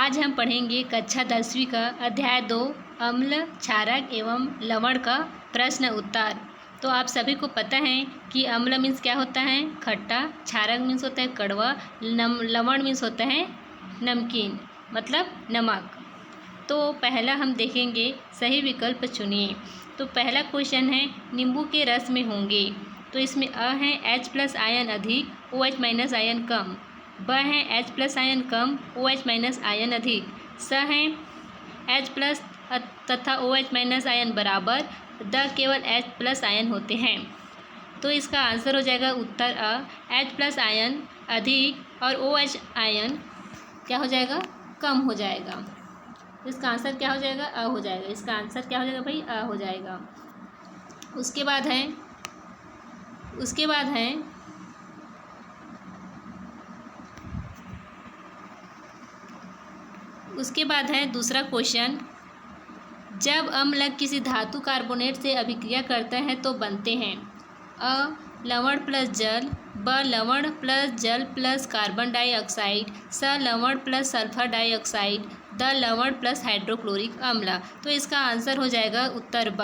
आज हम पढ़ेंगे कक्षा 10वीं का अध्याय 2 अम्ल क्षारक एवं लवण का प्रश्न उत्तर। तो आप सभी को पता है कि अम्ल मीन्स क्या होता है, खट्टा, क्षारक मीन्स होता है कड़वा, लवण मीन्स होता है नमकीन, मतलब नमक। तो पहला हम देखेंगे सही विकल्प चुनिए। तो पहला क्वेश्चन है नींबू के रस में होंगे। तो इसमें अ है H+ आयन अधिक, OH- आयन कम। ब है H+ आयन कम, OH- आयन अधिक। स है H+ तथा OH- आयन बराबर। द केवल H+ आयन होते हैं। तो इसका आंसर हो जाएगा उत्तर अ, H+ आयन अधिक और OH आयन क्या हो जाएगा, कम हो जाएगा। इसका आंसर क्या हो जाएगा, अ हो जाएगा। इसका आंसर क्या हो जाएगा भाई, अ हो जाएगा। उसके बाद है दूसरा क्वेश्चन। जब अम्ल किसी धातु कार्बोनेट से अभिक्रिया करता है तो बनते हैं अ लवण प्लस जल, ब लवण प्लस जल प्लस कार्बन डाइऑक्साइड, स लवण प्लस सल्फर डाइऑक्साइड, द लवण प्लस हाइड्रोक्लोरिक अम्ल। तो इसका आंसर हो जाएगा उत्तर ब।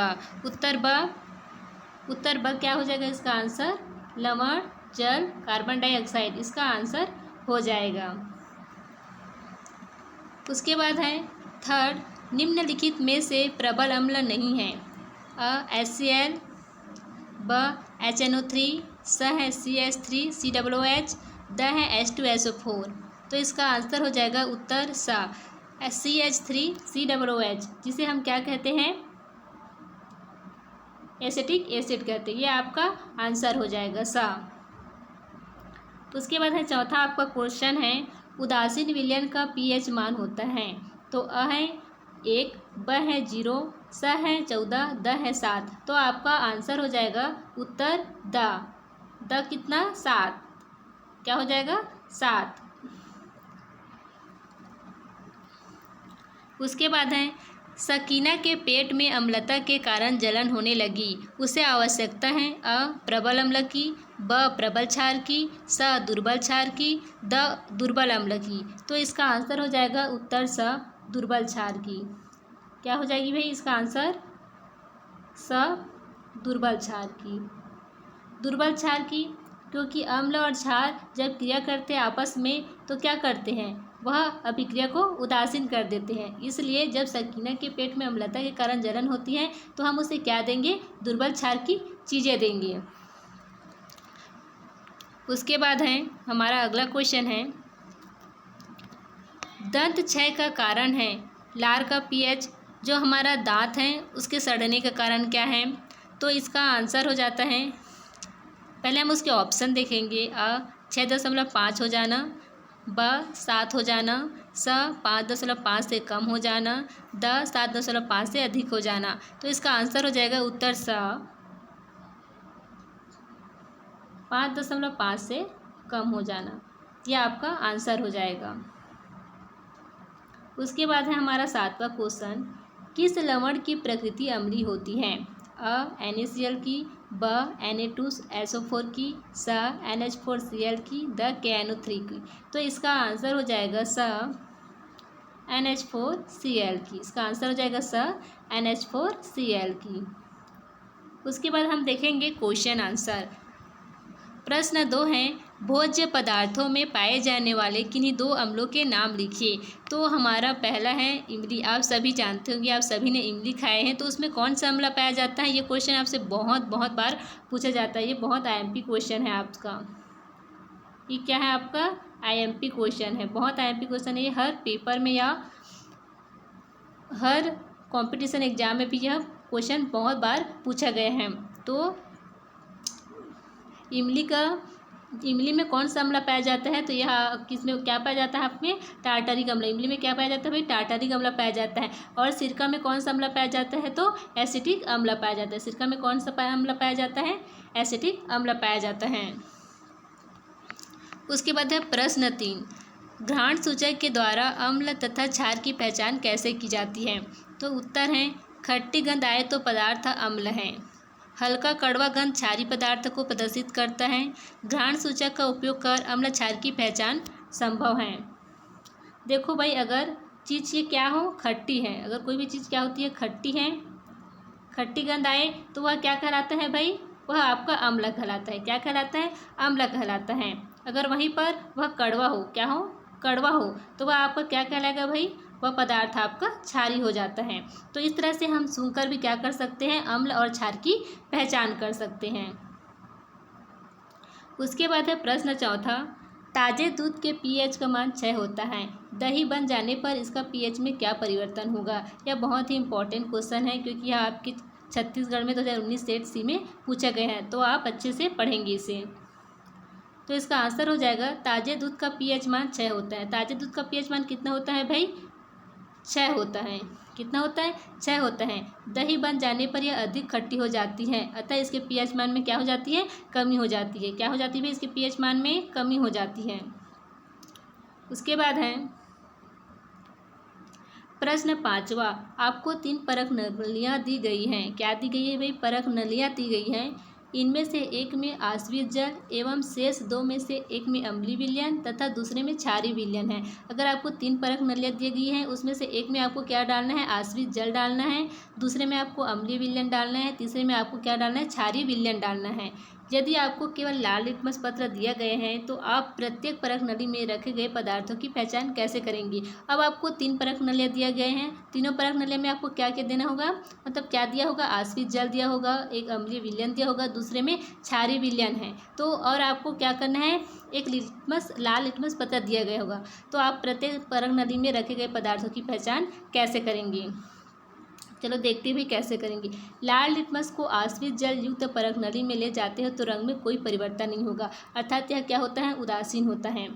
उत्तर ब क्या हो जाएगा इसका आंसर, लवण जल कार्बन डाइऑक्साइड, इसका आंसर हो जाएगा। उसके बाद है थर्ड, निम्नलिखित में से प्रबल अम्ल नहीं है अ HCl, ब HNO3, स है CH3 COOH, द है H2SO4। तो इसका आंसर हो जाएगा उत्तर स CH3 COOH, जिसे हम क्या कहते हैं, एसिटिक एसिड कहते हैं। ये आपका आंसर हो जाएगा सा। उसके बाद है चौथा आपका क्वेश्चन है उदासीन विलयन का pH मान होता है। तो अ है 1, ब है 0, स है 14, द है 7। तो आपका आंसर हो जाएगा उत्तर द कितना, 7। क्या हो जाएगा, 7। उसके बाद है सकीना के पेट में अम्लता के कारण जलन होने लगी, उसे आवश्यकता है अ प्रबल अम्ल की, ब प्रबल क्षार की, स दुर्बल क्षार की, द दुर्बल अम्ल की। तो इसका आंसर हो जाएगा उत्तर स दुर्बल क्षार की। क्या हो जाएगी भाई इसका आंसर, स दुर्बल क्षार की। दुर्बल क्षार की क्योंकि अम्ल और क्षार जब क्रिया करते हैं आपस में तो क्या करते हैं, वह अभिक्रिया को उदासीन कर देते हैं। इसलिए जब सकीना के पेट में अम्लता के कारण जलन होती है तो हम उसे क्या देंगे, दुर्बल क्षार की चीज़ें देंगे। उसके बाद है हमारा अगला क्वेश्चन है दंत क्षय का कारण है लार का pH। जो हमारा दांत है उसके सड़ने का कारण क्या है। तो इसका आंसर हो जाता है, पहले हम उसके ऑप्शन देखेंगे अ 6.5 हो जाना, ब 7 हो जाना, स 5.5 से कम हो जाना, द 7.5 से अधिक हो जाना। तो इसका आंसर हो जाएगा उत्तर स 5.5 से कम हो जाना। यह आपका आंसर हो जाएगा। उसके बाद है हमारा सातवां क्वेश्चन, किस लवण की प्रकृति अम्लीय होती है अ NaCl की, ब Na2SO4 की, स NH4Cl की, द KNO3 की। तो इसका आंसर हो जाएगा स NH4Cl की। इसका आंसर हो जाएगा स NH4Cl की। उसके बाद हम देखेंगे क्वेश्चन आंसर। प्रश्न 2 है भोज्य पदार्थों में पाए जाने वाले किन्हीं 2 अम्लों के नाम लिखिए। तो हमारा पहला है इमली। आप सभी जानते होंगे, आप सभी ने इमली खाए हैं, तो उसमें कौन सा अम्ल पाया जाता है। ये क्वेश्चन आपसे बहुत बार पूछा जाता है। ये बहुत IMP क्वेश्चन है आपका। ये क्या है आपका, IMP क्वेश्चन है। बहुत IMP क्वेश्चन है ये, हर पेपर में या हर कॉम्पिटिशन एग्जाम में भी यह क्वेश्चन बहुत बार पूछा गया है। तो इमली में कौन सा अम्ल पाया जाता है। तो यह किसमें क्या पाया जाता है, आप में टार्टारिक अम्ल। इमली में क्या पाया जाता है भाई, टार्टारिक अम्ल पाया जाता है। और सिरका में कौन सा अम्ल पाया जाता है, तो एसिटिक अम्ल पाया जाता है। सिरका में कौन सा अम्ल पाया जाता है, एसिटिक अम्ल पाया जाता है। उसके बाद है प्रश्न 3, घ्राण सूचक के द्वारा अम्ल तथा क्षार की पहचान कैसे की जाती है। तो उत्तर है खट्टी गंध आए तो पदार्थ अम्ल है, हल्का कड़वा गंध क्षारीय पदार्थ को प्रदर्शित करता है, घ्राण सूचक का उपयोग कर अम्ल क्षार की पहचान संभव है। देखो भाई, अगर चीज़ ये क्या हो, खट्टी है। अगर कोई भी चीज़ क्या होती है, खट्टी है, खट्टी गंध आए तो वह क्या कहलाता है भाई, वह आपका अम्ल कहलाता है। क्या कहलाता है, अम्ल कहलाता है। अगर वहीं पर वह कड़वा हो, क्या हो, कड़वा हो, तो वह आपका क्या कहलाएगा भाई, वह पदार्थ आपका क्षारी हो जाता है। तो इस तरह से हम सूंघकर भी क्या कर सकते हैं, अम्ल और क्षार की पहचान कर सकते हैं। उसके बाद है प्रश्न चौथा, ताजे दूध के पीएच का मान 6 होता है, दही बन जाने पर इसका पीएच में क्या परिवर्तन होगा। यह बहुत ही इंपॉर्टेंट क्वेश्चन है, क्योंकि यह आपकी छत्तीसगढ़ में 2019 सेट सी में पूछा गया है, तो आप अच्छे से पढ़ेंगे इसे। तो इसका आंसर हो जाएगा, ताजे दूध का पीएच मान 6 होता है। ताजे दूध का पीएच मान कितना होता है भाई, 6 होता है। कितना होता है, 6 होता है। दही बन जाने पर यह अधिक खट्टी हो जाती है, अतः इसके पीएच मान में क्या हो जाती है, कमी हो जाती है। क्या हो जाती है, इसके पीएच मान में कमी हो जाती है। उसके बाद है प्रश्न 5वां, आपको 3 परख नलियाँ दी गई हैं। क्या दी गई है भाई, परख नलियाँ दी गई हैं। इनमें से एक में आश्रित जल एवं शेष 2 में से एक में अम्लीय विलयन तथा दूसरे में क्षारीय विलयन है। अगर आपको 3 परख नलियाँ दी गई हैं, उसमें से एक में आपको क्या डालना है, आश्रित जल डालना है, दूसरे में आपको अम्लीय विलयन डालना है, तीसरे में आपको क्या डालना है, क्षारीय विलयन डालना है। यदि आपको केवल लाल लिटमस पत्र दिया गए हैं, तो आप प्रत्येक परख नली में रखे गए पदार्थों की पहचान कैसे करेंगे। अब आपको 3 परख नलियाँ दिया गए हैं, तीनों परख नलियों में आपको क्या क्या देना होगा, मतलब क्या दिया होगा, आश्रित जल दिया होगा, एक अम्लीय विलयन दिया होगा, दूसरे में क्षारीय विलयन है। तो और आपको क्या करना है, एक लाल लिटमस पत्र दिया गया होगा। तो आप प्रत्येक परख नली में रखे गए पदार्थों की पहचान कैसे करेंगे। चलो देखते भी कैसे करेंगे। लाल लिटमस को आश्रित जल युक्त परख नली में ले जाते हैं तो रंग में कोई परिवर्तन नहीं होगा, अर्थात यह क्या होता है, उदासीन होता है।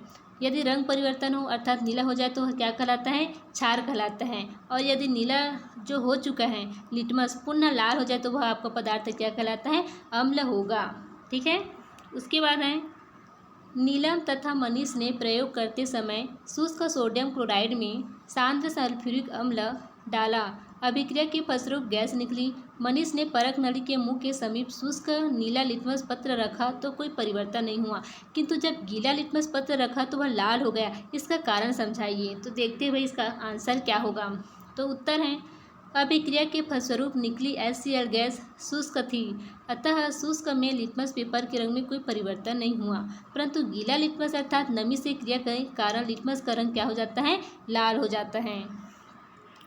यदि रंग परिवर्तन हो अर्थात नीला हो जाए तो क्या कहलाता है, क्षार कहलाता है। और यदि नीला जो हो चुका है लिटमस पुनः लाल हो जाए तो वह आपका पदार्थ क्या कहलाता है, अम्ल होगा। ठीक है। उसके बाद है, नीलम तथा मनीष ने प्रयोग करते समय शुष्क सोडियम क्लोराइड में सांद्र सल्फ्यूरिक अम्ल डाला, अभिक्रिया के फलस्वरूप गैस निकली। मनीष ने परख नली के मुंह के समीप शुष्क नीला लिटमस पत्र रखा तो कोई परिवर्तन नहीं हुआ, किंतु जब गीला लिटमस पत्र रखा तो वह लाल हो गया, इसका कारण समझाइए। तो देखते हुए इसका आंसर क्या होगा। तो उत्तर है, अभिक्रिया के फलस्वरूप निकली HCl गैस शुष्क थी, अतः शुष्क में लिटमस पेपर के रंग में कोई परिवर्तन नहीं हुआ, परंतु गीला लिटमस अर्थात नमी से क्रिया के कारण लिटमस का रंग क्या हो जाता है, लाल हो जाता है।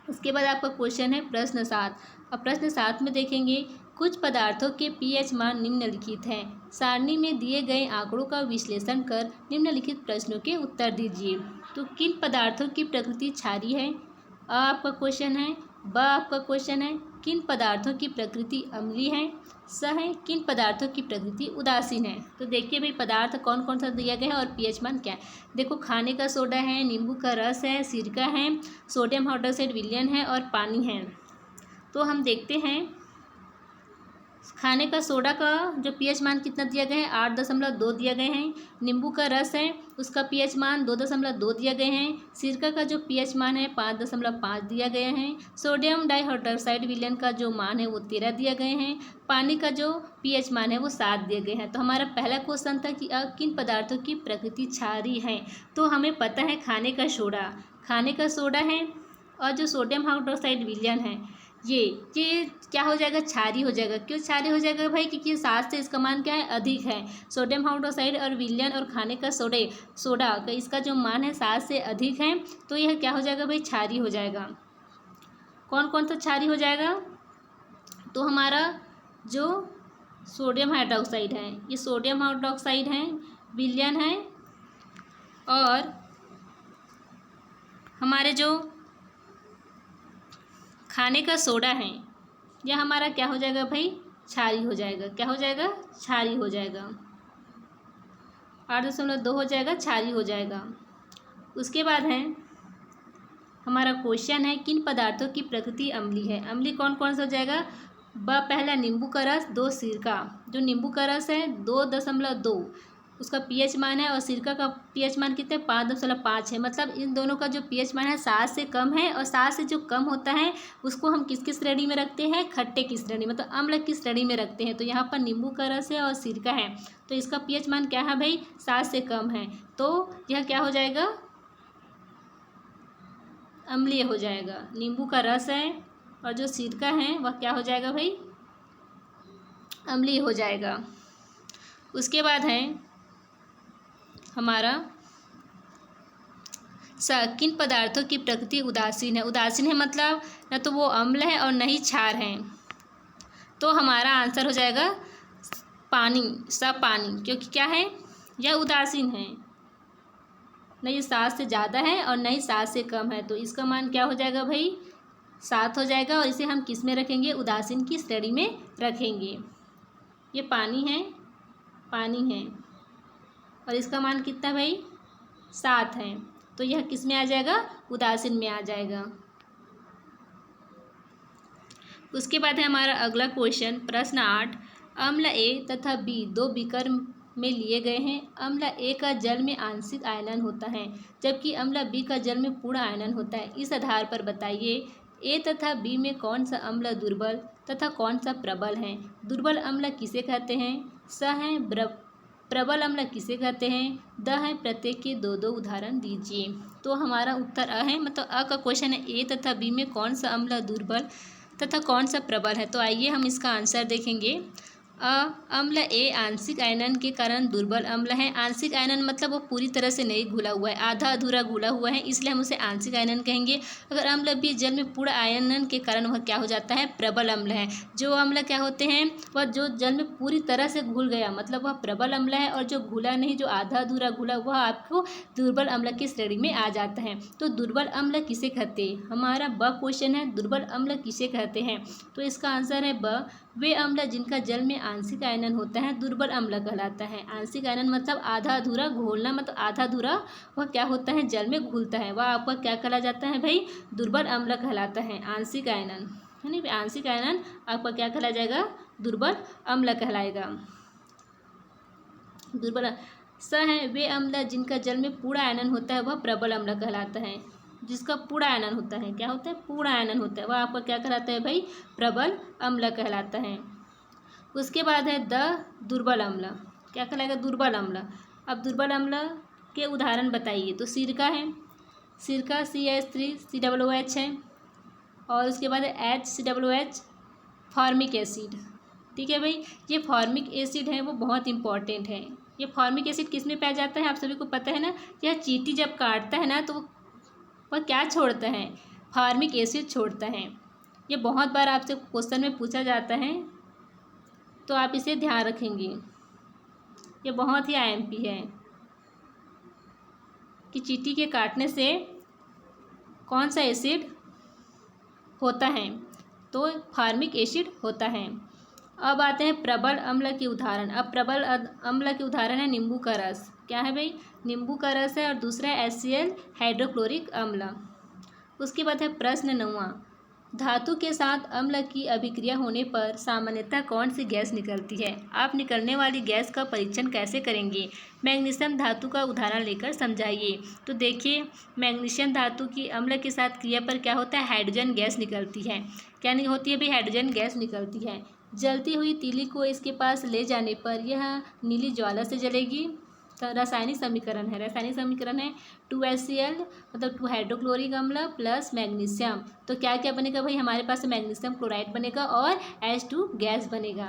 उसके बाद आपका क्वेश्चन है प्रश्न 7। अब प्रश्न 7 में देखेंगे, कुछ पदार्थों के पीएच मान निम्नलिखित हैं, सारणी में दिए गए आंकड़ों का विश्लेषण कर निम्नलिखित प्रश्नों के उत्तर दीजिए। तो किन पदार्थों की प्रकृति क्षारीय है, आपका क्वेश्चन है। ब आपका क्वेश्चन है, किन पदार्थों की प्रकृति अम्लीय है। स है, किन पदार्थों की प्रकृति उदासीन है। तो देखिए भाई पदार्थ कौन कौन सा दिया गया है और पीएच मान क्या है। देखो खाने का सोडा है, नींबू का रस है, सिरका है, सोडियम हाइड्रोक्साइड विलयन है और पानी है। तो हम देखते हैं खाने का सोडा का जो पीएच मान कितना दिया गया है, 8.2 दिया गए हैं। नींबू का रस है उसका पीएच मान 2.2 दिया गए हैं। सिरका का जो पीएच मान है 5.5 दिया गया है। सोडियम डाइहाइड्रोक्साइड विलयन का जो मान है वो 13 दिया गए हैं। पानी का जो पीएच मान है वो 7 दिए गए हैं। तो हमारा पहला क्वेश्चन था कि अब किन पदार्थों की प्रकृति क्षारीय है। तो हमें पता है खाने का सोडा है और जो सोडियम हाइड्रोक्साइड विलयन है ये क्या हो जाएगा, क्षारीय हो जाएगा। क्यों क्षारीय हो जाएगा भाई, क्योंकि 7 से इसका मान क्या है, अधिक है। सोडियम हाइड्रोक्साइड और विलयन और खाने का सोडा का इसका जो मान है 7 से अधिक है, तो यह क्या हो जाएगा भाई, क्षारीय हो जाएगा। कौन कौन सा क्षारीय हो जाएगा, तो हमारा जो सोडियम हाइड्रोक्साइड है, ये सोडियम हाइड्रोक्साइड है, विलयन है, और हमारे जो खाने का सोडा है यह हमारा क्या हो जाएगा भाई, क्षारीय हो जाएगा। क्या हो जाएगा, क्षारीय हो जाएगा। 8.2 हो जाएगा, क्षारीय हो जाएगा। उसके बाद है हमारा क्वेश्चन है, किन पदार्थों की प्रकृति अम्लीय है। अम्लीय कौन कौन सा हो जाएगा, पहला नींबू का रस, 2 सिरका। जो नींबू का रस है 2.2 उसका पीएच मान है और सिरका का पीएच मान कितने 5.5 है। मतलब इन दोनों का जो पीएच मान है 7 से कम है, और 7 से जो कम होता है उसको हम किस किस श्रेणी में रखते हैं, खट्टे की श्रेणी, मतलब अम्ल की श्रेणी में रखते हैं। तो यहाँ पर नींबू का रस है और सिरका है, तो इसका पीएच मान क्या है भाई, 7 से कम है, तो यह क्या हो जाएगा, अम्लीय हो जाएगा। नींबू का रस है और जो सिरका है वह क्या हो जाएगा भाई, अम्लीय हो जाएगा। उसके बाद है हमारा किन पदार्थों की प्रकृति उदासीन है। उदासीन है मतलब न तो वो अम्ल है और न ही क्षार है। तो हमारा आंसर हो जाएगा पानी, सब पानी, क्योंकि क्या है, यह उदासीन है, न ये 7 से ज़्यादा है और न ही 7 से कम है। तो इसका मान क्या हो जाएगा भाई, 7 हो जाएगा। और इसे हम किस में रखेंगे, उदासीन की श्रेणी में रखेंगे। ये पानी है, पानी है और इसका मान कितना भाई, 7 है। तो यह किस में आ जाएगा, उदासीन में आ जाएगा। उसके बाद है हमारा अगला क्वेश्चन, प्रश्न 8। अम्ल ए तथा बी दो बीकर में लिए गए हैं। अम्ल ए का जल में आंशिक आयनन होता है जबकि अम्ल बी का जल में पूर्ण आयनन होता है। इस आधार पर बताइए ए तथा बी में कौन सा अम्ल दुर्बल तथा कौन सा प्रबल है। दुर्बल अम्ल किसे कहते हैं, स है। प्रबल अम्ल किसे कहते हैं, द है। प्रत्येक के 2-2 उदाहरण दीजिए। तो हमारा उत्तर अ है, मतलब अ का क्वेश्चन है ए तथा बी में कौन सा अम्ल दुर्बल तथा कौन सा प्रबल है। तो आइए हम इसका आंसर देखेंगे। अम्ल ए आंशिक आयनन के कारण दुर्बल अम्ल है। आंशिक आयनन मतलब वो पूरी तरह से नहीं घुला हुआ है, आधा अधूरा घुला हुआ है, इसलिए हम उसे आंशिक आयनन कहेंगे। अगर अम्ल बी जल में पूर्ण आयनन के कारण वह क्या हो जाता है, प्रबल अम्ल है। जो अम्ल क्या होते हैं, वह जो जल में पूरी तरह से घुल गया मतलब वह प्रबल अम्ल है, और जो घुला नहीं, जो आधा अधूरा घुला, वह आपको दुर्बल अम्ल की श्रेणी में आ जाता है। तो दुर्बल अम्ल किसे कहते हैं, हमारा ब क्वेश्चन है, दुर्बल अम्ल किसे कहते हैं। तो इसका आंसर है ब, वे अम्ल जिनका जल में आंशिक आयनन होता है दुर्बल अम्ल कहलाता है। आंशिक आयनन मतलब आधा अधूरा घोलना, मतलब आधा अधूरा वह क्या होता है, जल में घुलता है, वह आपका क्या कहला जाता है भाई, दुर्बल अम्ल कहलाता है। आंशिक आयनन है नहीं, आंशिक आयनन आपका क्या कहला जाएगा, दुर्बल अम्ल कहलाएगा। दुर्बल स है, वे अम्ल जिनका जल में पूर्ण आयनन होता है वह प्रबल अम्ल कहलाता है। जिसका पूर्ण आयनन होता है, क्या होता है, पूर्ण आयनन होता है, वह आपका क्या कहलाता है भाई, प्रबल अम्ल कहलाता है। उसके बाद है द दुर्बल अम्ल, क्या कहलाएगा, दुर्बल अम्ल। अब दुर्बल अम्ल के उदाहरण बताइए। तो सिरका है, सिरका CH3COOH है, और उसके बाद है HCOOH, फॉर्मिक एसिड। ठीक है भाई, ये फॉर्मिक एसिड है वो बहुत इंपॉर्टेंट है। ये फॉर्मिक एसिड किस में पाया जाता है, आप सभी को पता है ना। यह चींटी जब काटता है ना तो वह क्या छोड़ता है, फॉर्मिक एसिड छोड़ता है। ये बहुत बार आपसे क्वेश्चन में पूछा जाता है, तो आप इसे ध्यान रखेंगे। ये बहुत ही IMP है कि चींटी के काटने से कौन सा एसिड होता है, तो फॉर्मिक एसिड होता है। अब आते हैं प्रबल अम्ल के उदाहरण। अब प्रबल अम्ल के उदाहरण है नींबू का रस। क्या है भाई, नींबू का रस है, और दूसरा है HCl हाइड्रोक्लोरिक अम्ल। उसके बाद है प्रश्न 9। धातु के साथ अम्ल की अभिक्रिया होने पर सामान्यतः कौन सी गैस निकलती है। आप निकलने वाली गैस का परीक्षण कैसे करेंगे, मैग्नीशियम धातु का उदाहरण लेकर समझाइए। तो देखिए, मैग्नीशियम धातु की अम्ल के साथ क्रिया पर क्या होता है, हाइड्रोजन गैस निकलती है। क्या नहीं होती है भाई, हाइड्रोजन गैस निकलती है। जलती हुई तीली को इसके पास ले जाने पर यह नीली ज्वाला से जलेगी। रासायनिक समीकरण है, रासायनिक समीकरण है 2HCl मतलब 2 हाइड्रोक्लोरिक अम्ल प्लस मैग्नीशियम। तो क्या क्या बनेगा भाई, हमारे पास मैग्नीशियम क्लोराइड बनेगा और H2 गैस बनेगा।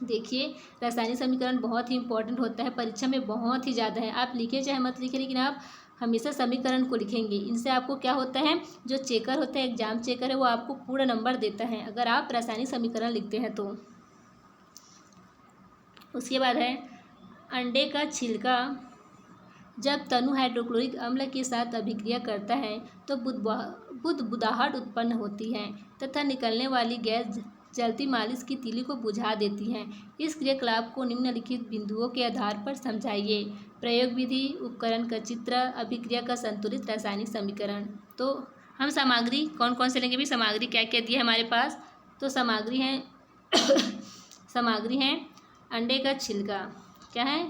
देखिए, रासायनिक समीकरण बहुत ही इंपॉर्टेंट होता है, परीक्षा में बहुत ही ज़्यादा है। आप लिखे चाहे मत लिखे, लेकिन आप हमेशा समीकरण को लिखेंगे। इनसे आपको क्या होता है, जो चेकर होता है, एग्जाम चेकर है, वो आपको पूरा नंबर देता है अगर आप रासायनिक समीकरण लिखते हैं तो। उसके बाद है अंडे का छिलका जब तनु हाइड्रोक्लोरिक अम्ल के साथ अभिक्रिया करता है तो बुदबुदाहट उत्पन्न होती है तथा निकलने वाली गैस जलती मालिश की तीली को बुझा देती है। इस क्रियाकलाप को निम्नलिखित बिंदुओं के आधार पर समझाइए। प्रयोग विधि, उपकरण का चित्र, अभिक्रिया का संतुलित रासायनिक समीकरण। तो हम सामग्री कौन कौन से लेंगे भी, सामग्री क्या क्या दी है हमारे पास। तो सामग्री है सामग्री है अंडे का छिलका, क्या है,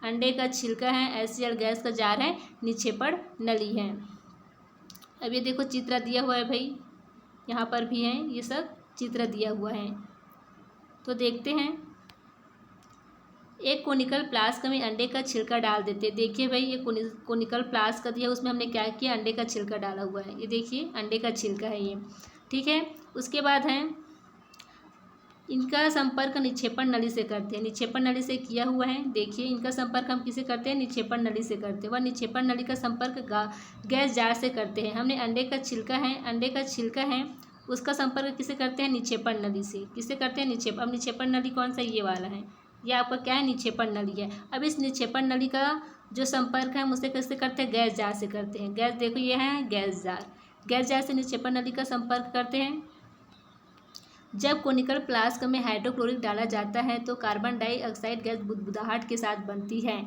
अंडे का छिलका है, HCl गैस का जार है, निक्षेपण नली है। अब ये देखो चित्र दिया हुआ है भाई, यहाँ पर भी है, ये सब चित्र दिया हुआ है। तो देखते हैं, एक कोनिकल फ्लास्क में अंडे का छिलका डाल देते हैं। देखिए भाई, ये कोनिकल फ्लास्क दिया, उसमें हमने क्या किया, अंडे का छिलका डाला हुआ है। ये देखिए अंडे का छिलका है ये, ठीक है। उसके बाद है इनका संपर्क निक्षेपण नली से करते हैं। निक्षेपण नली से किया हुआ है। देखिए इनका संपर्क हम किसे करते हैं, निक्षेपण नली से करते हैं। वह निक्षेपण नली का संपर्क गैस जार से करते हैं। हमने अंडे का छिलका है, उसका संपर्क किसे करते हैं, निक्षेपण नली से। किसे करते हैं, निक्षेपण। अब निक्षेपण नली कौन सा, ये वाला है, ये आपका क्या है, निक्षेपण नली है। अब इस निक्षेपण नली का जो संपर्क है हम उससे कैसे करते हैं, गैस जार से करते हैं। गैस देखो ये है गैस जार, गैस जार से निक्षेपण नली का संपर्क करते हैं। जब कोनिकल फ्लास्क में हाइड्रोक्लोरिक डाला जाता है तो कार्बन डाइऑक्साइड गैस बुदबुदाहट के साथ बनती है,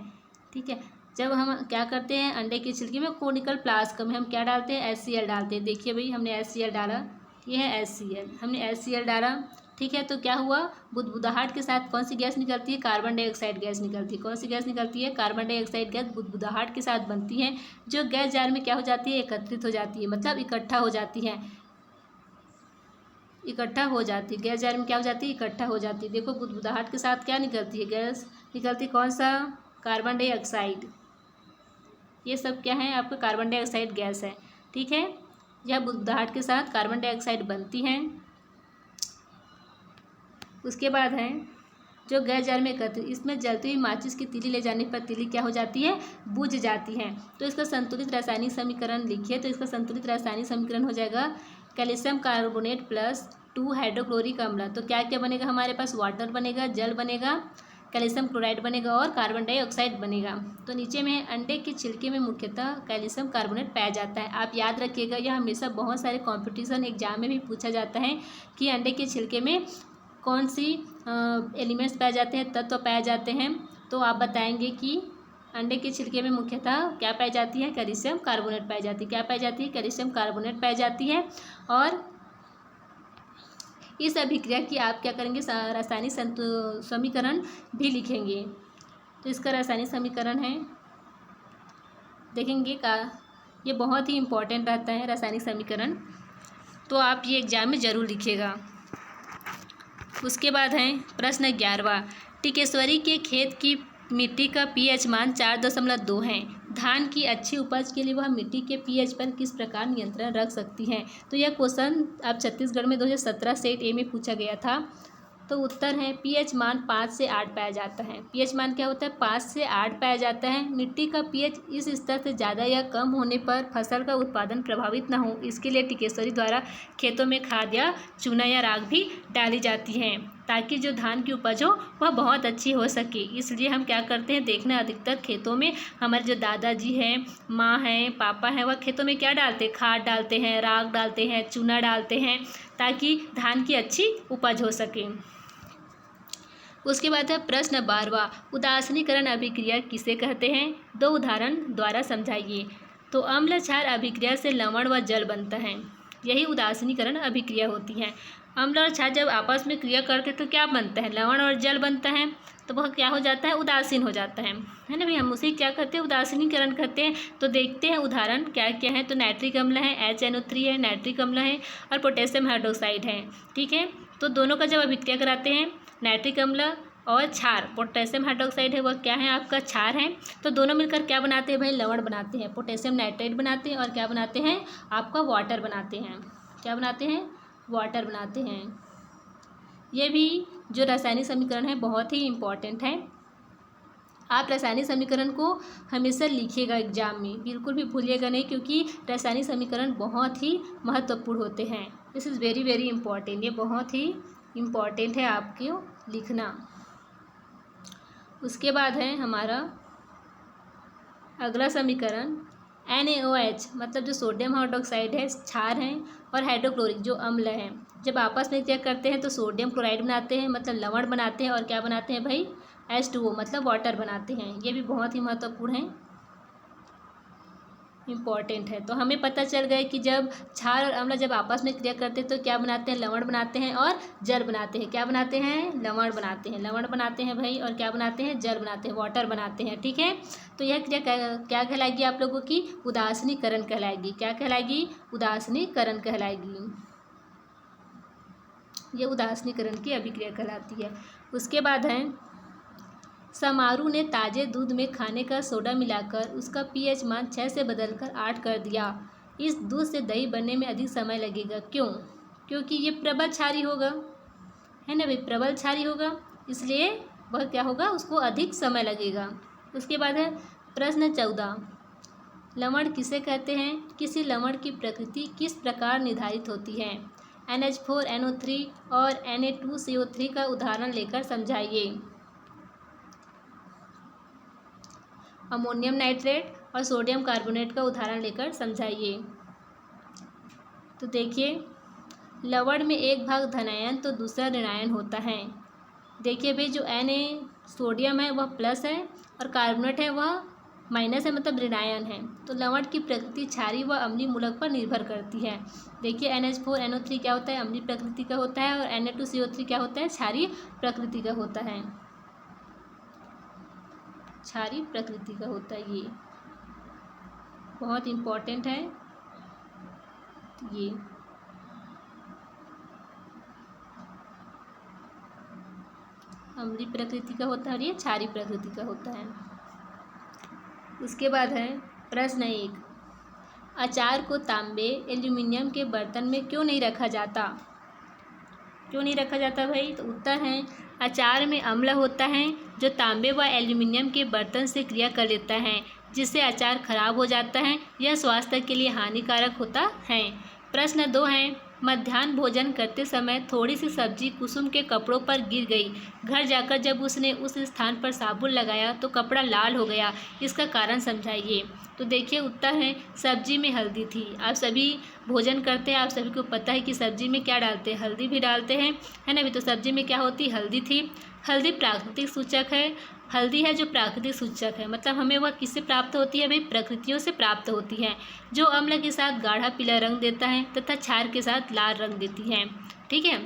ठीक है। जब हम क्या करते हैं, अंडे की छिलकी में कोनिकल फ्लास्क में हम क्या डालते हैं, HCl डालते हैं। देखिए भाई हमने HCl डाला, ये है HCl, हमने HCl डाला, ठीक है। तो क्या हुआ, बुदबुदाहट के साथ कौन सी गैस निकलती है, कार्बन डाइऑक्साइड गैस निकलती है। कौन सी गैस निकलती है, कार्बन डाइऑक्साइड गैस बुदबुदाहट के साथ बनती है, जो गैस जार में क्या हो जाती है, एकत्रित हो जाती है, मतलब इकट्ठा हो जाती है, इकट्ठा हो जाती है। गैस जार में क्या हो जाती है, इकट्ठा हो जाती है। देखो बुदबुदाहट के साथ क्या निकलती है, गैस निकलती, कौन सा, कार्बन डाइऑक्साइड। ये सब क्या है, आपका कार्बन डाइऑक्साइड गैस है, ठीक है। यह बुदबुदाहट के साथ कार्बन डाइऑक्साइड बनती हैं। उसके बाद है जो गैस जार में एकत्रित, इसमें जलती हुई माचिस की तीली ले जाने पर तीली क्या हो जाती है, बुझ जाती है। तो इसका संतुलित रासायनिक समीकरण लिखिए। तो इसका संतुलित रासायनिक समीकरण हो जाएगा कैल्शियम कार्बोनेट प्लस 2 हाइड्रोक्लोरिक अम्ल। तो क्या क्या बनेगा, हमारे पास वाटर बनेगा, जल बनेगा, कैल्शियम क्लोराइड बनेगा और कार्बन डाइऑक्साइड बनेगा। तो नीचे में अंडे के छिलके में मुख्यतः कैल्शियम कार्बोनेट पाया जाता है। आप याद रखिएगा, यह हमेशा बहुत सारे कॉम्पिटिशन एग्जाम में भी पूछा जाता है कि अंडे के छिलके में कौन सी एलिमेंट्स पाए जाते हैं, तत्व पाए जाते हैं। तो आप बताएंगे कि अंडे के छिलके में मुख्यतः क्या पाई जाती है, कैल्शियम कार्बोनेट पाई जाती है। क्या पाई जाती है, कैल्शियम कार्बोनेट पाई जाती है। और इस अभिक्रिया की आप क्या करेंगे, रासायनिक समीकरण भी लिखेंगे। तो इसका रासायनिक समीकरण है, देखेंगे का, ये बहुत ही इम्पोर्टेंट रहता है रासायनिक समीकरण, तो आप ये एग्जाम में ज़रूर लिखिएगा। उसके बाद है प्रश्न 11वां, टिकेश्वरी के खेत की मिट्टी का pH मान 4.2 है। धान की अच्छी उपज के लिए वह मिट्टी के pH पर किस प्रकार नियंत्रण रख सकती हैं। तो यह क्वेश्चन अब छत्तीसगढ़ में 2017 सेट ए में पूछा गया था। तो उत्तर है pH मान 5 से 8 पाया जाता है। pH मान क्या होता है, 5 से 8 पाया जाता है। मिट्टी का pH इस स्तर से ज़्यादा या कम होने पर फसल का उत्पादन प्रभावित न हो, इसके लिए टिकेश्वरी द्वारा खेतों में खाद या चूना या राख भी डाली जाती है, ताकि जो धान की उपज हो वह बहुत अच्छी हो सके। इसलिए हम क्या करते हैं, देखना अधिकतर खेतों में हमारे जो दादाजी हैं, माँ हैं, पापा हैं, वह खेतों में क्या डालते हैं, खाद डालते हैं, राख डालते हैं, चूना डालते हैं, ताकि धान की अच्छी उपज हो सके। उसके बाद है प्रश्न 12वां, उदासीनीकरण अभिक्रिया किसे कहते हैं। 2 उदाहरण द्वारा समझाइए। तो अम्ल क्षार अभिक्रिया से लवण व जल बनता है, यही उदासीनीकरण अभिक्रिया होती है। अम्ल और क्षार जब आपस में क्रिया करते तो क्या बनता है, लवण और जल बनता है। तो वह क्या हो जाता है, उदासीन हो जाता है ना भाई, हम उसे क्या कहते हैं, उदासीनीकरण कहते हैं। तो देखते हैं उदाहरण क्या क्या है। तो नाइट्रिक अम्ल है, HNO3 है, नाइट्रिक अम्ल है और पोटेशियम हाइड्रोक्साइड है, ठीक है। तो दोनों का जब अभिक्रिया कराते हैं, नाइट्रिक अम्ल और क्षार, पोटेशियम हाइड्रोक्साइड है वह क्या है, आपका क्षार है। तो दोनों मिलकर क्या बनाते हैं भाई, लवण बनाते हैं, पोटेशियम नाइट्रेट बनाते हैं और क्या बनाते हैं, आपका वाटर बनाते हैं। क्या बनाते हैं, वाटर बनाते हैं। ये भी जो रासायनिक समीकरण है बहुत ही इम्पॉर्टेंट है। आप रासायनिक समीकरण को हमेशा लिखिएगा एग्जाम में, बिल्कुल भी भूलिएगा नहीं, क्योंकि रासायनिक समीकरण बहुत ही महत्वपूर्ण होते हैं। This is very very important, ये बहुत ही इम्पॉर्टेंट है आपको लिखना। उसके बाद है हमारा अगला समीकरण NaOH, मतलब जो सोडियम हाइड्रोक्साइड है, क्षार है, और हाइड्रोक्लोरिक जो अम्ल है, जब आपस में क्या करते हैं तो सोडियम क्लोराइड बनाते हैं, मतलब लवण बनाते हैं, और क्या बनाते हैं भाई, H2O मतलब वाटर बनाते हैं। ये भी बहुत ही महत्वपूर्ण है, इम्पॉर्टेंट है। तो हमें पता चल गया कि जब क्षार और अम्ल जब आपस में क्रिया करते हैं तो क्या बनाते हैं, लवण बनाते हैं और जल बनाते हैं। क्या बनाते हैं, लवण बनाते हैं, लवण बनाते हैं भाई, और क्या बनाते हैं, जल बनाते हैं, वाटर बनाते हैं, ठीक है। तो यह क्रिया क्या कहलाएगी आप लोगों की, उदासीनीकरण कहलाएगी। क्या कहलाएगी, उदासीनीकरण कहलाएगी। ये उदासीनीकरण की अभिक्रिया कहलाती है। उसके बाद है समारू ने ताजे दूध में खाने का सोडा मिलाकर उसका पीएच मान 6 से बदलकर 8 कर दिया। इस दूध से दही बनने में अधिक समय लगेगा, क्यों? क्योंकि ये प्रबल क्षारीय होगा, है ना भाई, प्रबल क्षारीय होगा, इसलिए वह क्या होगा, उसको अधिक समय लगेगा। उसके बाद है प्रश्न 14, लवण किसे कहते हैं? किसी लवण की प्रकृति किस प्रकार निर्धारित होती है? NH4 NO3 और Na2CO3 का उदाहरण लेकर समझाइए। अमोनियम नाइट्रेट और सोडियम कार्बोनेट का उदाहरण लेकर समझाइए। तो देखिए, लवण में एक भाग धनायन तो दूसरा ऋणायन होता है। देखिए भाई, जो Na सोडियम है वह प्लस है और कार्बोनेट है वह माइनस है, मतलब ऋणायन है। तो लवण की प्रकृति क्षारीय व अम्लीय मूलक पर निर्भर करती है। देखिए, NH4 NO3 क्या होता है, अम्लीय प्रकृति का होता है, और Na2CO3 क्या होता है, क्षारीय प्रकृति का होता है। क्षारीय प्रकृति का होता है, ये बहुत इम्पोर्टेंट है। ये अम्लीय प्रकृति का होता है और ये क्षारीय प्रकृति का होता है। उसके बाद है प्रश्न 1, अचार को तांबे एल्यूमिनियम के बर्तन में क्यों नहीं रखा जाता? क्यों नहीं रखा जाता भाई? तो उत्तर है, अचार में अम्ल होता है जो तांबे व एल्यूमिनियम के बर्तन से क्रिया कर लेता है, जिससे अचार खराब हो जाता है। यह स्वास्थ्य के लिए हानिकारक होता है। प्रश्न 2 है, मध्याह्न भोजन करते समय थोड़ी सी सब्जी कुसुम के कपड़ों पर गिर गई। घर जाकर जब उसने उस स्थान पर साबुन लगाया तो कपड़ा लाल हो गया। इसका कारण समझाइए। तो देखिए, उत्तर है, सब्जी में हल्दी थी। आप सभी भोजन करते हैं, आप सभी को पता है कि सब्जी में क्या डालते हैं, हल्दी भी डालते हैं, है ना भी। तो सब्जी में क्या होती, हल्दी थी। हल्दी प्राकृतिक सूचक है। हल्दी है जो प्राकृतिक सूचक है, मतलब हमें वह किससे प्राप्त होती है भाई? प्रकृतियों से प्राप्त होती है, जो अम्ल के साथ गाढ़ा पीला रंग देता है तथा क्षार के साथ लाल रंग देती है। ठीक है,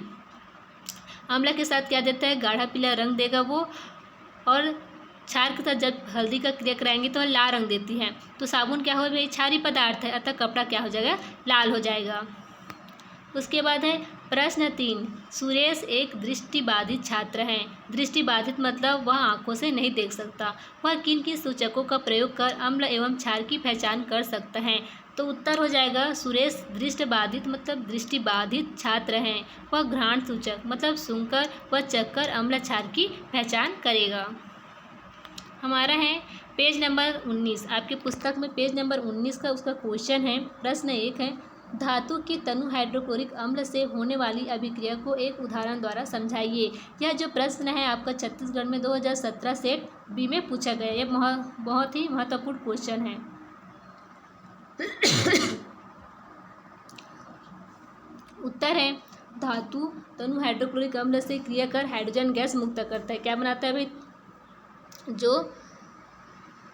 अम्ल के साथ क्या देता है, गाढ़ा पीला रंग देगा वो, और क्षार के साथ जब हल्दी का क्रिया कराएंगे तो लाल रंग देती है। तो साबुन क्या हो भाई, क्षारीय पदार्थ है, अतः कपड़ा क्या हो जाएगा, लाल हो जाएगा। उसके बाद है प्रश्न 3, सुरेश एक दृष्टिबाधित छात्र है। दृष्टिबाधित मतलब वह आंखों से नहीं देख सकता। वह किन किन सूचकों का प्रयोग कर अम्ल एवं क्षार की पहचान कर सकता है? तो उत्तर हो जाएगा, सुरेश दृष्टिबाधित मतलब दृष्टिबाधित छात्र हैं। वह घ्राण सूचक मतलब सूंघकर व चखकर अम्ल क्षार की पहचान करेगा। हमारा है पेज नंबर 19, आपके पुस्तक में पेज नंबर 19 का उसका क्वेश्चन है। प्रश्न 1 है, धातु की तनु हाइड्रोक्लोरिक अम्ल से होने वाली अभिक्रिया को एक उदाहरण द्वारा समझाइए। यह जो प्रश्न है आपका छत्तीसगढ़ में 2017 सेट बी में पूछा गया। यह बहुत ही महत्वपूर्ण क्वेश्चन है। उत्तर है, धातु तनु हाइड्रोक्लोरिक अम्ल से क्रिया कर हाइड्रोजन गैस मुक्त करता है। क्या बनाता है भाई? जो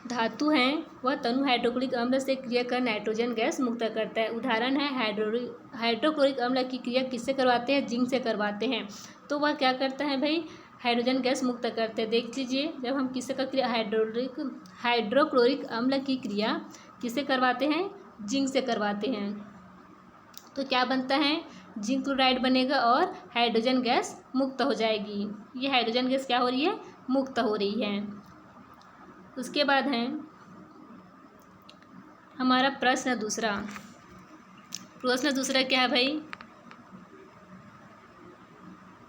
धातु हैं वह तनु हाइड्रोक्लोरिक अम्ल से क्रिया कर नाइट्रोजन गैस मुक्त करता है। उदाहरण है, हाइड्रोक्लोरिक अम्ल की क्रिया किससे करवाते हैं? जिंक से करवाते हैं। तो वह क्या करता है भाई? हाइड्रोजन गैस मुक्त करते हैं। देख लीजिए, जब हम किससे का क्रिया हाइड्रोक्लोरिक अम्ल की क्रिया किससे करवाते हैं? जिंक से करवाते हैं। तो क्या बनता है? जिंक क्लोराइड बनेगा और हाइड्रोजन गैस मुक्त हो जाएगी। ये हाइड्रोजन गैस क्या हो रही है? मुक्त हो रही है। उसके बाद है हमारा प्रश्न दूसरा। प्रश्न दूसरा क्या है भाई?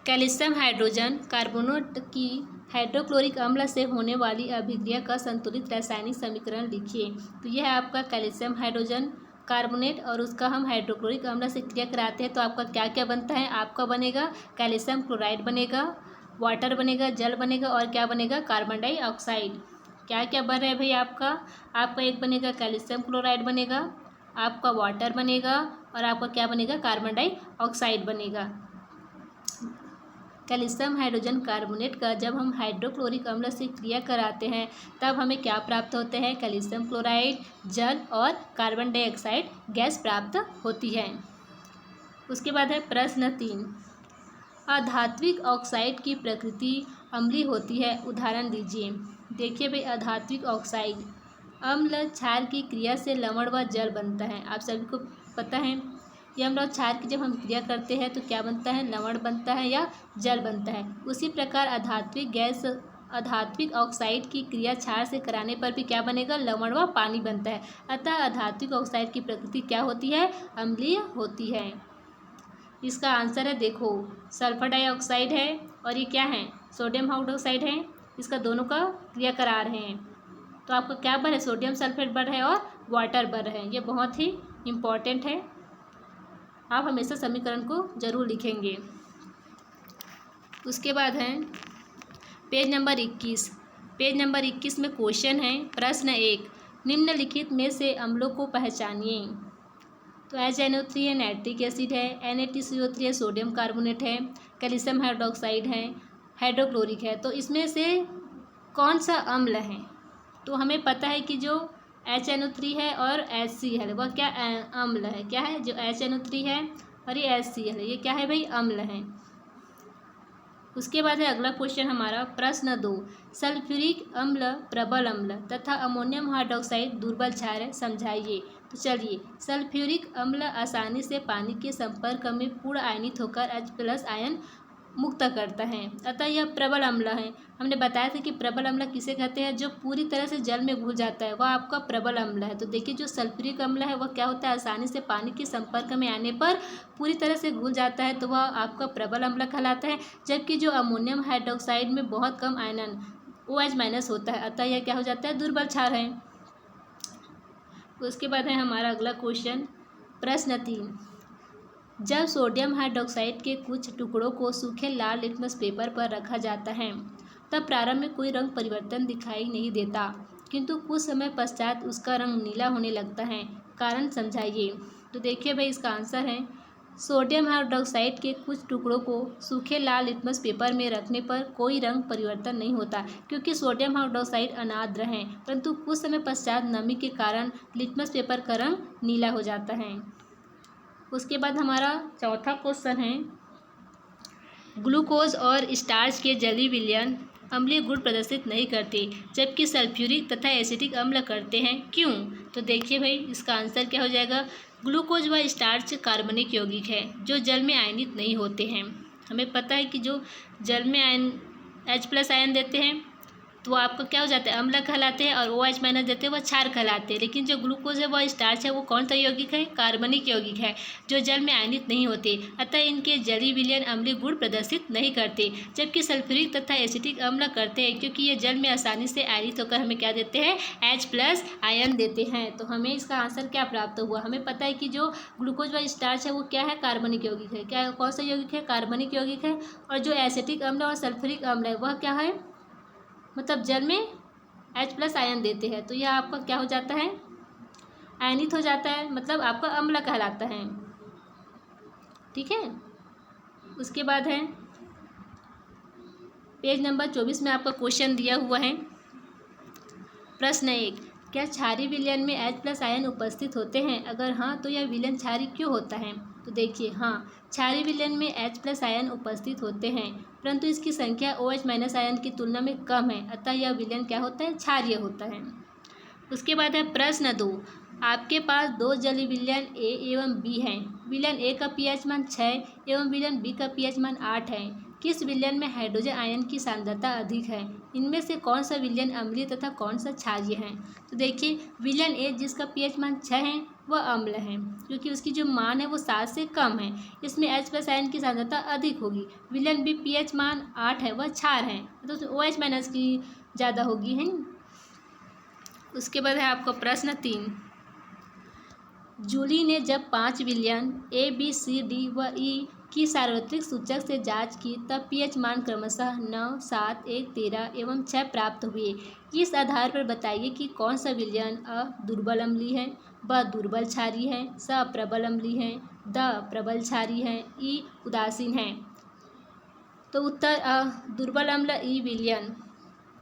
कैल्शियम हाइड्रोजन कार्बोनेट की हाइड्रोक्लोरिक अम्ल से होने वाली अभिक्रिया का संतुलित रासायनिक समीकरण लिखिए। तो यह है आपका कैल्शियम हाइड्रोजन कार्बोनेट, और उसका हम हाइड्रोक्लोरिक अम्ल से क्रिया कराते हैं तो आपका क्या क्या बनता है? आपका बनेगा कैल्शियम क्लोराइड बनेगा, वाटर बनेगा, जल बनेगा, और क्या बनेगा? Carbon dioxide. क्या क्या बन रहा है भाई आपका एक बनेगा कैल्शियम क्लोराइड बनेगा, आपका वाटर बनेगा, और आपका क्या बनेगा? कार्बन डाइऑक्साइड बनेगा। कैल्शियम हाइड्रोजन कार्बोनेट का जब हम हाइड्रोक्लोरिक अम्ल से क्रिया कराते हैं तब हमें क्या प्राप्त होते हैं? कैल्शियम क्लोराइड, जल और कार्बन डाइऑक्साइड गैस प्राप्त होती है। उसके बाद है प्रश्न 3, अधात्विक ऑक्साइड की प्रकृति अम्लीय होती है, उदाहरण दीजिए। देखिए भाई, अधात्विक ऑक्साइड अम्ल क्षार की क्रिया से लवण व जल बनता है। आप सभी को पता है, ये अम्ल और क्षार की जब हम क्रिया करते हैं तो क्या बनता है? लवण बनता है या जल बनता है। उसी प्रकार अधात्विक ऑक्साइड की क्रिया क्षार से कराने पर भी क्या बनेगा, लवण व पानी बनता है। अतः अधात्विक ऑक्साइड की प्रकृति क्या होती है, अम्लीय होती है। इसका आंसर है देखो सल्फर डाइऑक्साइड है और ये क्या है, सोडियम हाइड्रोक्साइड है। इसका दोनों का क्रिया करा रहे हैं तो आपका क्या बन है, सोडियम सल्फेट बन है और वाटर बन है। ये बहुत ही इम्पॉर्टेंट है, आप हमेशा समीकरण को जरूर लिखेंगे। उसके बाद है पेज नंबर 21। पेज नंबर 21 में क्वेश्चन है, प्रश्न 1, निम्नलिखित में से अम्लों को पहचानिए। तो HNO3 है, नाइट्रिक एसिड है, NaTCO3 है, सोडियम कार्बोनेट है, कैल्शियम हाइड्रोक्साइड है, हाइड्रोक्लोरिक है। तो इसमें से कौन सा अम्ल है, तो हमें पता है कि जो HNO3 है और HCl है वह क्या अम्ल है, क्या है, जो HNO3 है और ये HCl है, ये क्या है भाई, अम्ल है। उसके बाद है अगला क्वेश्चन हमारा, प्रश्न 2, सल्फ्यूरिक अम्ल प्रबल अम्ल तथा अमोनियम हाइड्रोक्साइड दुर्बल क्षार है, समझाइए। तो चलिए, सल्फ्यूरिक अम्ल आसानी से पानी के संपर्क में पूर्ण आयनित होकर H+ आयन मुक्त करता है, अतः यह प्रबल अम्ल है। हमने बताया था कि प्रबल अम्ल किसे कहते हैं, जो पूरी तरह से जल में घुल जाता है वह आपका प्रबल अम्ल है। तो देखिए जो सल्फ्यूरिक अम्ल है वह क्या होता है, आसानी से पानी के संपर्क में आने पर पूरी तरह से घुल जाता है, तो वह आपका प्रबल अम्ल कहलाता है। जबकि जो अमोनियम हाइड्रोक्साइड में बहुत कम आयनन OH- होता है, अतः यह क्या हो जाता है, दुर्बल क्षार है। उसके बाद है हमारा अगला क्वेश्चन, प्रश्न 3, जब सोडियम हाइड्रोक्साइड के कुछ टुकड़ों को सूखे लाल लिटमस पेपर पर रखा जाता है तब प्रारंभ में कोई रंग परिवर्तन दिखाई नहीं देता, किंतु कुछ समय पश्चात उसका रंग नीला होने लगता है, कारण समझाइए। तो देखिए भाई इसका आंसर है, सोडियम हाइड्रोक्साइड के कुछ टुकड़ों को सूखे लाल लिटमस पेपर में रखने पर कोई रंग परिवर्तन नहीं होता, क्योंकि सोडियम हाइड्रोक्साइड अनाद्र है, परंतु कुछ समय पश्चात नमी के कारण लिटमस पेपर का रंग नीला हो जाता है। उसके बाद हमारा चौथा क्वेश्चन है, ग्लूकोज और स्टार्च के जलीय विलयन अम्लीय गुण प्रदर्शित नहीं करते, जबकि सल्फ्यूरिक तथा एसिटिक अम्ल करते हैं, क्यों। तो देखिए भाई इसका आंसर क्या हो जाएगा, ग्लूकोज व स्टार्च कार्बनिक यौगिक है जो जल में आयनित नहीं होते हैं। हमें पता है कि जो जल में आयन H+ आयन देते हैं तो वो आपका क्या हो जाता है, अम्ल कहलाते हैं, और OH- देते हैं वह क्षार कहलाते हैं। लेकिन जो ग्लूकोज है वह स्टार्च है, वो कौन सा यौगिक है, कार्बनिक यौगिक है जो जल में आयनित नहीं होते, अतः इनके जलीय विलयन अम्लीय गुण प्रदर्शित नहीं करते। जबकि सल्फ्यूरिक तथा एसिटिक अम्ल करते हैं, क्योंकि ये जल में आसानी से आयनित होकर हमें क्या देते हैं, H+ आयन देते हैं। तो हमें इसका आंसर क्या प्राप्त हुआ, हमें पता है कि जो ग्लूकोज व स्टार्च है वो क्या है, कार्बनिक यौगिक है, क्या कौन सा यौगिक है, कार्बनिक यौगिक है। और जो एसिटिक अम्ल और सल्फ्यूरिक अम्ल है वह क्या है, मतलब जल में H+ आयन देते हैं, तो यह आपका क्या हो जाता है, आयनित हो जाता है, मतलब आपका अम्ल कहलाता है। ठीक है। उसके बाद है पेज नंबर 24 में आपका क्वेश्चन दिया हुआ है, प्रश्न 1, क्या क्षारीय विलयन में H+ आयन उपस्थित होते हैं, अगर हाँ तो यह विलयन क्षारीय क्यों होता है। तो देखिए हाँ, क्षारीय विलयन में H+ आयन उपस्थित होते हैं, परंतु इसकी संख्या OH- आयन की तुलना में कम है, अतः यह विलयन क्या होता है, क्षारीय होता है। उसके बाद है प्रश्न 2, आपके पास दो जलीय विलयन A एवं B हैं। विलयन A का pH मान 6 एवं विलयन B का pH मान 8 है। किस विलयन में हाइड्रोजन आयन की सांद्रता अधिक है, इनमें से कौन सा विलयन अम्लीय तथा कौन सा क्षारीय है। तो देखिए विलयन A जिसका pH मान 6 है वह अम्ल है, क्योंकि उसकी जो मान है वो 7 से कम है, इसमें H+ आयन की सांद्रता अधिक होगी। विलयन B pH मान 8 है वह क्षार है, तो OH- की ज़्यादा होगी है। उसके बाद है आपका प्रश्न 3, जूली ने जब 5 विलयन A, B, C, D व E की सार्वत्रिक सूचक से जांच की तब pH मान क्रमशः 9, 7, 1, 13 एवं 6 प्राप्त हुए। इस आधार पर बताइए कि कौन सा विलयन अ दुर्बल अम्लीय है, ब दुर्बल क्षारीय है, स प्रबल अम्लीय है, द प्रबल क्षारीय है, ई उदासीन है। तो उत्तर अ दुर्बल अम्ल ई विलयन,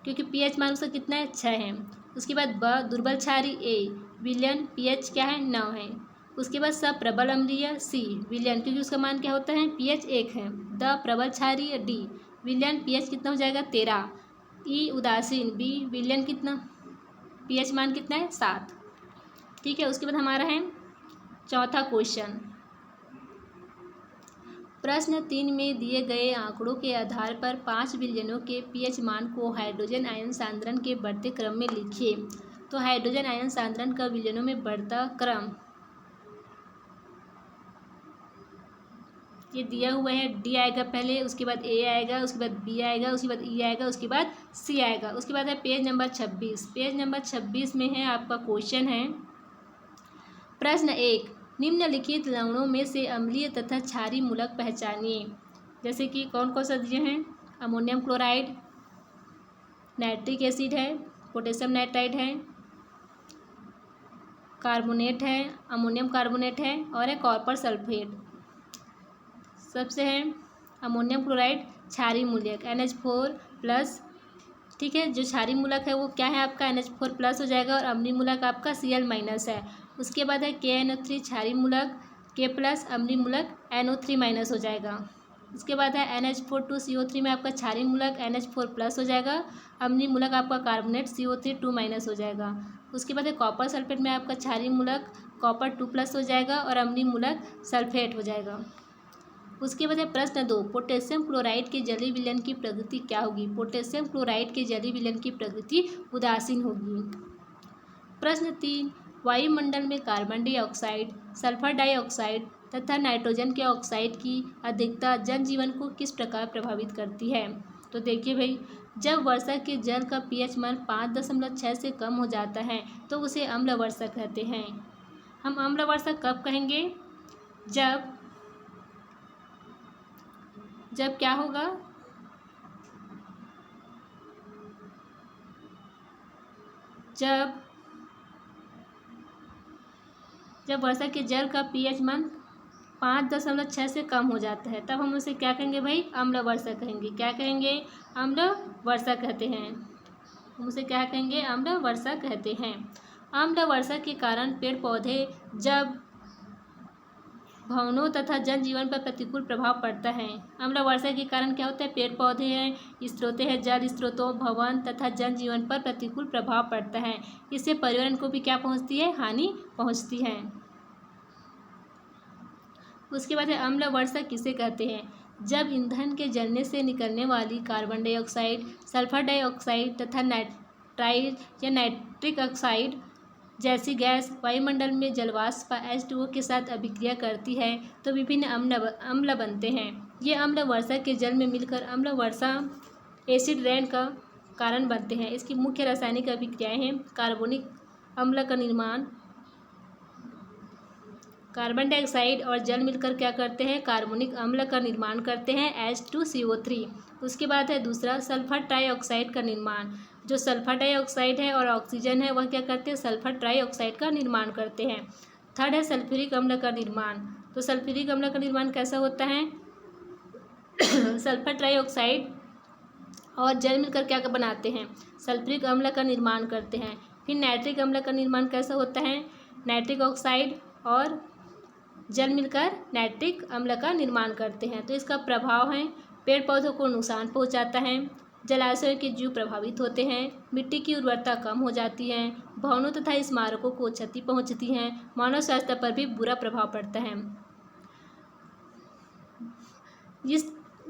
क्योंकि pH मान उसका कितना है, 6 है। उसके बाद ब दुर्बल क्षारीय A विलयन pH क्या है, 9 है। उसके बाद स प्रबल अम्लीय C विलयन, क्योंकि उसका मान क्या होता है, pH 1 है। द प्रबल क्षारीय D विलयन pH कितना हो जाएगा, 13। ई उदासीन B विलयन कितना, pH मान कितना है, 7। ठीक है। उसके बाद हमारा है चौथा क्वेश्चन, प्रश्न 3 में दिए गए आंकड़ों के आधार पर 5 विलयनों के पीएच मान को हाइड्रोजन आयन सांद्रण के बढ़ते क्रम में लिखिए। तो हाइड्रोजन आयन सांद्रण का विलयनों में बढ़ता क्रम ये दिया हुआ है। डी आएगा पहले, उसके बाद ए आएगा, उसके बाद बी आएगा, उसके बाद ई आएगा, उसके बाद सी आएगा। उसके बाद है पेज नंबर 26। पेज नंबर 26 में है आपका क्वेश्चन है प्रश्न 1, निम्नलिखित लवणों में से अम्लीय तथा क्षारीय मूलक पहचानिए। जैसे कि कौन कौन सा दिए हैं? अमोनियम क्लोराइड, नाइट्रिक एसिड है, पोटेशियम नाइट्राइड है, कार्बोनेट है, अमोनियम कार्बोनेट है और है कॉपर सल्फेट। सबसे है अमोनियम क्लोराइड क्षारीय मूलक NH4+। ठीक है, जो क्षारीय मूलक है वो क्या है आपका NH4+ हो जाएगा और अम्लीय मूलक आपका Cl- है। उसके बाद है KNO3 क्षारीय मूलक, K+ अम्लीय मूलक NO3- हो जाएगा। उसके बाद है NH4 में आपका क्षारीय मूलक NH4+ हो जाएगा, अम्लीय मूलक आपका कार्बोनेट CO3 हो जाएगा। उसके बाद है कॉपर सल्फेट में आपका क्षारीय मूलक कॉपर 2+ हो जाएगा और अम्लीय मूलक सल्फेट हो जाएगा। उसके बाद है प्रश्न 2, पोटेशियम क्लोराइड के जलीय विलयन की प्रकृति क्या होगी? पोटेशियम क्लोराइड के जलीय विलयन की प्रकृति उदासीन होगी। प्रश्न 3, वायुमंडल में कार्बन डाइऑक्साइड, सल्फर डाइऑक्साइड तथा नाइट्रोजन के ऑक्साइड की अधिकता जनजीवन को किस प्रकार प्रभावित करती है? तो देखिए भाई, जब वर्षा के जल का pH मान 5.6 से कम हो जाता है तो उसे अम्ल वर्षा कहते हैं। हम अम्ल वर्षा कब कहेंगे? जब क्या होगा? जब वर्षा के जल का pH मान 5.6 से कम हो जाता है तब हम उसे क्या कहेंगे भाई? अम्ल वर्षा कहेंगे। क्या कहेंगे? अम्ल वर्षा कहते हैं। हम उसे क्या कहेंगे? अम्ल वर्षा कहते हैं। अम्ल वर्षा के कारण पेड़ पौधे जब भवनों तथा जनजीवन पर प्रतिकूल प्रभाव पड़ता है। अम्ल वर्षा के कारण क्या होता है? पेड़ पौधे हैं, स्रोतें हैं, जल स्रोतों, भवन तथा जनजीवन पर प्रतिकूल प्रभाव पड़ता है। इससे पर्यावरण को भी क्या पहुंचती है? हानि पहुंचती है। उसके बाद है अम्ल वर्षा किसे कहते हैं? जब ईंधन के जलने से निकलने वाली कार्बन डाइऑक्साइड, सल्फर डाइऑक्साइड तथा नाइट्राइड या नाइट्रिक ऑक्साइड जैसी गैस वायुमंडल में जलवाष्प H2O के साथ अभिक्रिया करती है तो विभिन्न अम्ल बनते हैं। ये अम्ल वर्षा के जल में मिलकर अम्ल वर्षा एसिड रेन का कारण बनते हैं। इसकी मुख्य रासायनिक अभिक्रियाएं हैं कार्बोनिक अम्ल का निर्माण, कार्बन डाइऑक्साइड और जल मिलकर क्या करते हैं? कार्बोनिक अम्ल का निर्माण करते हैं H2CO3। उसके बाद है दूसरा सल्फर ट्राइऑक्साइड का निर्माण। जो सल्फर डाइऑक्साइड है और ऑक्सीजन है वह क्या करते हैं? सल्फर ट्राइऑक्साइड का निर्माण करते हैं। थर्ड है सल्फ्यूरिक अम्ल का निर्माण। तो सल्फ्यूरिक अम्ल का निर्माण कैसा होता है? सल्फर ट्राइऑक्साइड और जल मिलकर क्या बनाते हैं? सल्फ्यूरिक अम्ल का निर्माण करते हैं। फिर नाइट्रिक अम्ल का निर्माण कैसा होता है? नाइट्रिक ऑक्साइड और जल मिलकर नाइट्रिक अम्ल का निर्माण करते हैं। तो इसका प्रभाव है पेड़ पौधों को नुकसान पहुंचाता है, जलाशयों के जीव प्रभावित होते हैं, मिट्टी की उर्वरता कम हो जाती है, भवनों तथा स्मारकों को क्षति पहुंचती है, मानव स्वास्थ्य पर भी बुरा प्रभाव पड़ता है।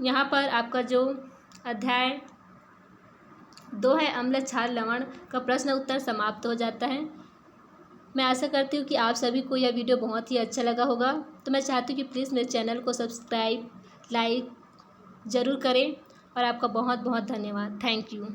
यहाँ पर आपका जो अध्याय 2 है अम्ल क्षार लवण का प्रश्न उत्तर समाप्त हो जाता है। मैं आशा करती हूँ कि आप सभी को यह वीडियो बहुत ही अच्छा लगा होगा। तो मैं चाहती हूँ कि प्लीज़ मेरे चैनल को सब्सक्राइब, लाइक ज़रूर करें और आपका बहुत बहुत धन्यवाद। Thank you.